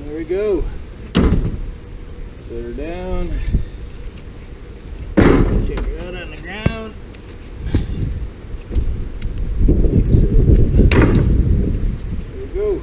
There we go. Set her down. Check her out on the ground. There we go.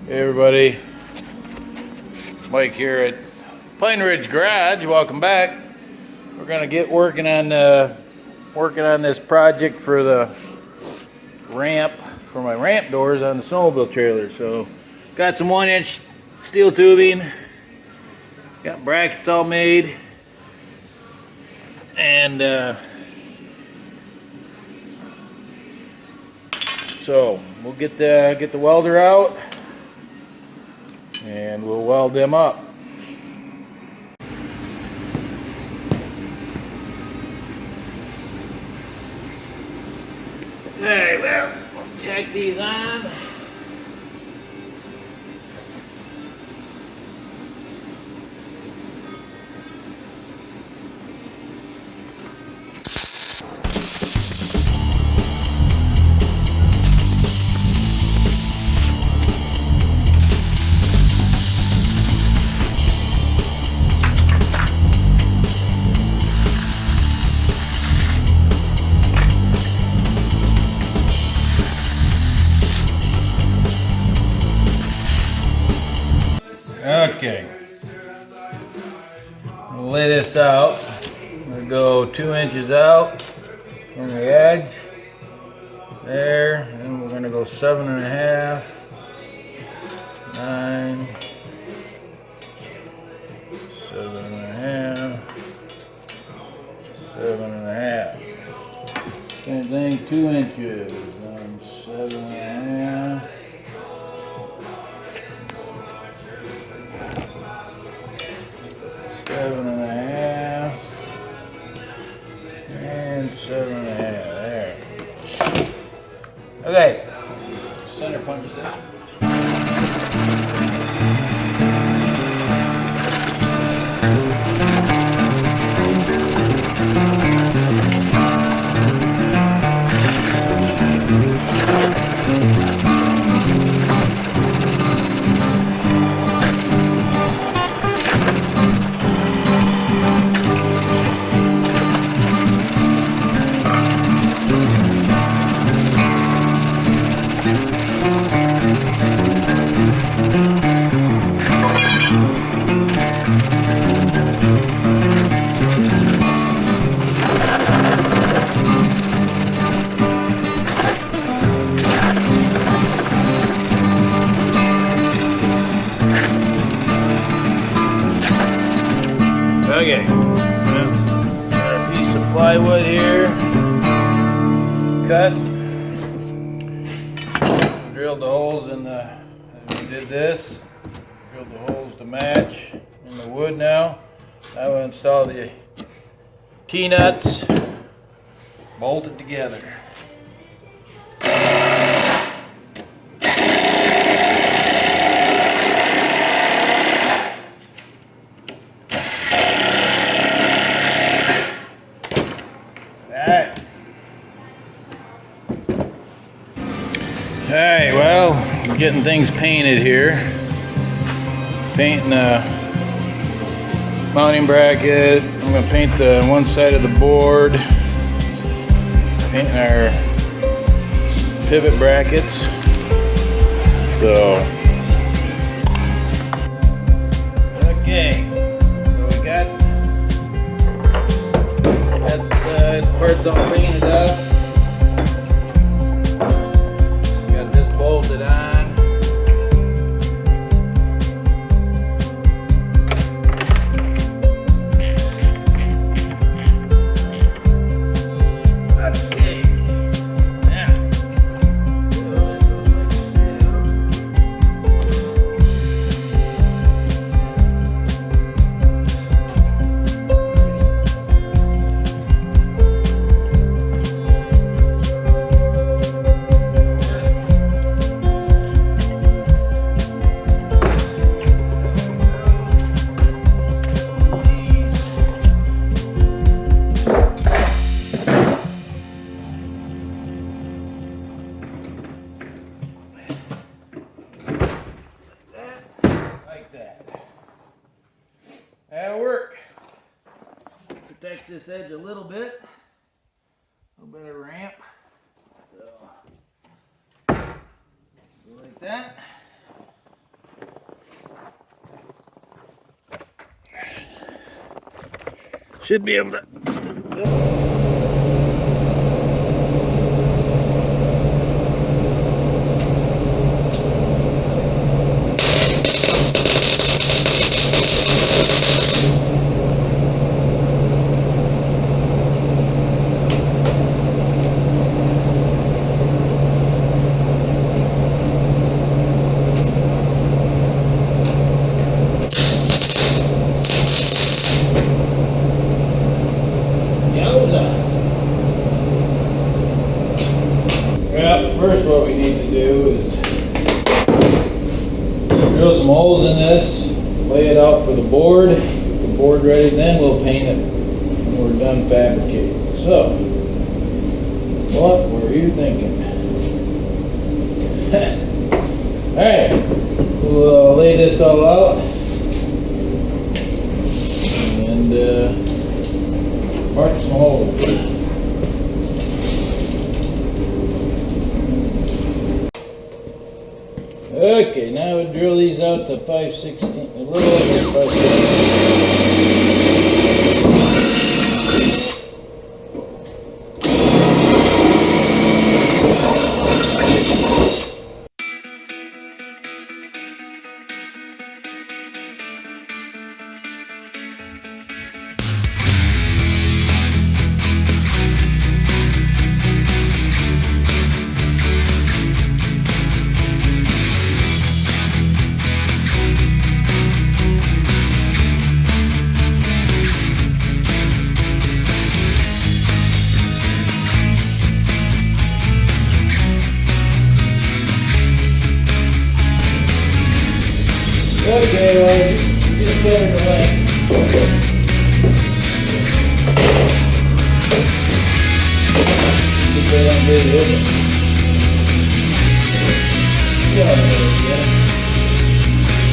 Hey everybody, Mike here at Pine Ridge Garage. Welcome back. We're gonna get working on this project for the ramp for my ramp doors on the snowmobile trailer. So, got some 1-inch steel tubing, got brackets all made, and so we'll get the welder out. And we'll weld them up. Alright, well, we'll tack these on. Okay, we'll lay this out. We'll go 2 inches out from the edge there, and we're going to go 7.5, 9, 7.5, 7.5. Same thing, 2 inches on 7.5. 7.5 and 7.5 there. Okay, center punch that. Okay. Got a piece of plywood here. Cut. Drilled the holes in the. We did this. Drilled the holes to match in the wood now. I will install the T-nuts. Bolted together. Alright, well, getting things painted here. Painting the mounting bracket. I'm going to paint the one side of the board. Painting our pivot brackets. So, okay. So we got the parts all painted up. Bolted on. Okay. Now. That'll work. Protects this edge a little bit. A little bit of ramp. So, like that. Should be able to. First, what we need to do is drill some holes in this, lay it out for the board, get the board ready, then we'll paint it when we're done fabricating. So, what were you thinking? Alright, we'll lay this all out and mark some holes. Okay, now we drill these out to 5/16, a little over 5/16. Okay, well, just better to length. Get that on video, isn't it? Yeah,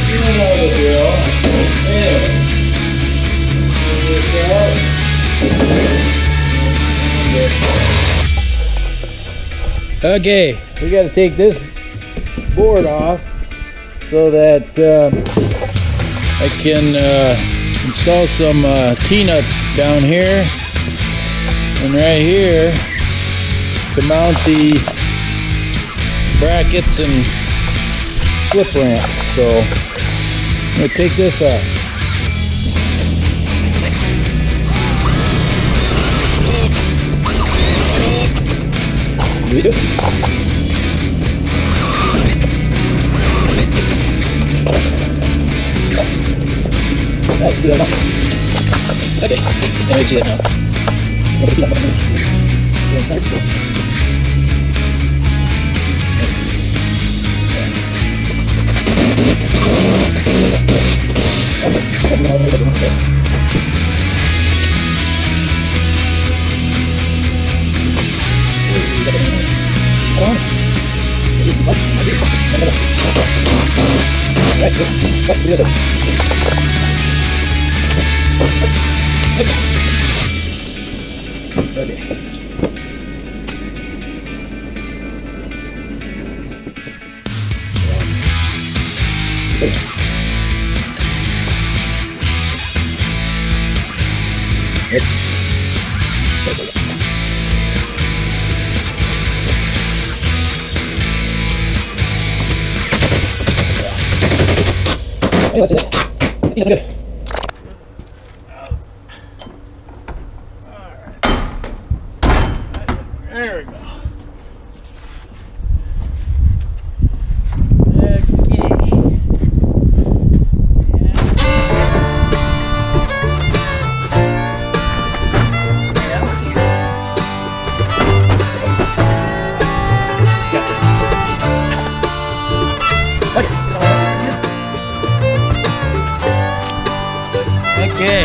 you know the drill. Anyway. Okay, we got to take this board off so that I can install some T-nuts down here and right here to mount the brackets and slip ramp. So I'm going to take this off. Me too. Alright, see that now. Okay, now we see that now. Hey, that's it. I think that's good. There we go. Okay.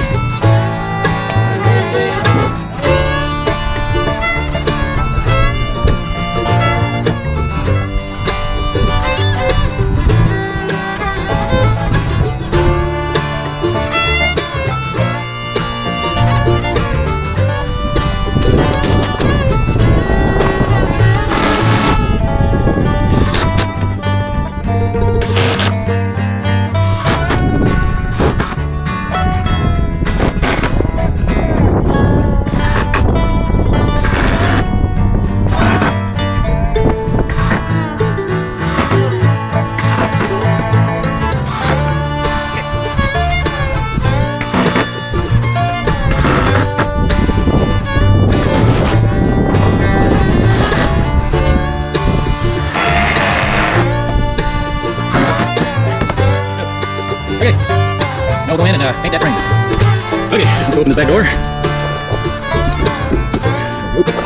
Okay, now we'll go in and paint that frame. Okay, let's open this back door. Okay.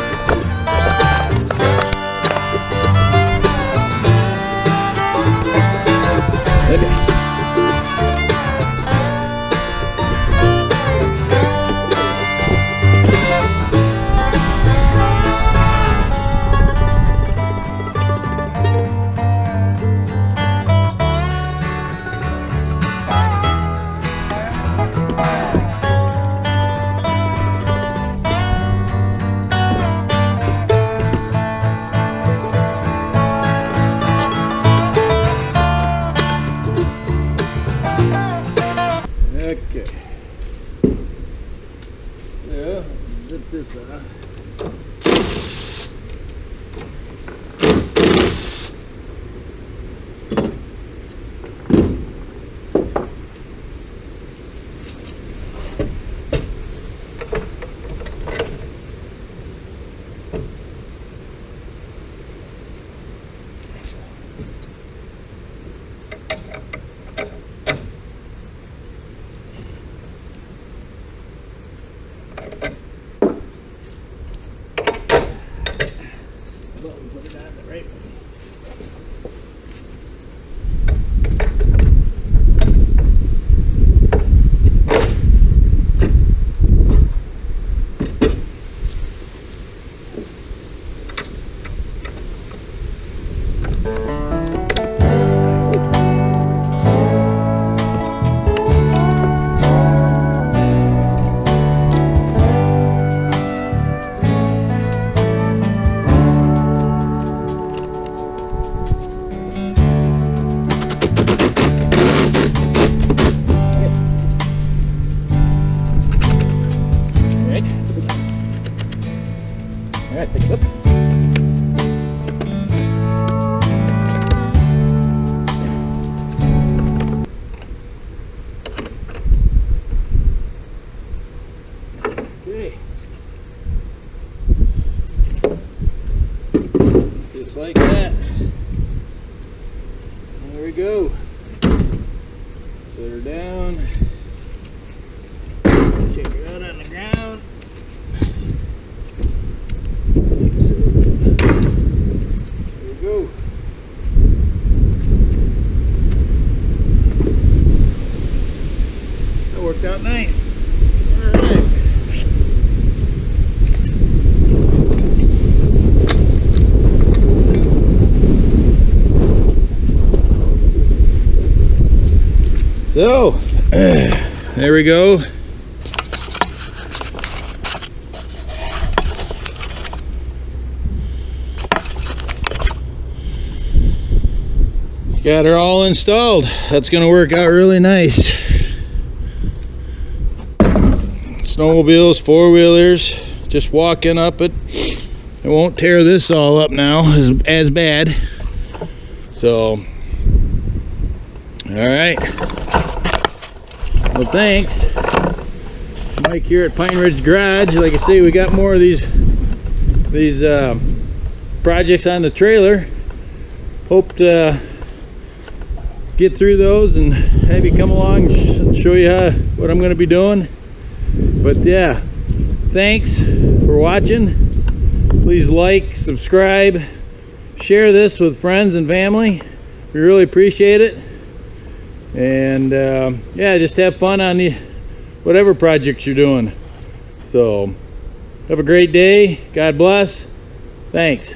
Okay. Yeah, zip this out. Put it on the right way. Alright, pick it up. Okay. like that. There we go. Set her down. Check her out on the ground. There we go. That worked out nice. All right. So, there we go. Got her all installed. That's going to work out really nice. Snowmobiles, four-wheelers, just walking up it. It won't tear this all up now as bad. So, all right. Well, thanks. Mike here at Pine Ridge Garage. Like I say, we got more of these projects on the trailer. Hope to get through those and have you come along and show you what I'm going to be doing. But yeah, thanks for watching. Please like, subscribe, share this with friends and family. We really appreciate it. And yeah, just have fun on whatever projects you're doing. So have a great day. God bless. Thanks.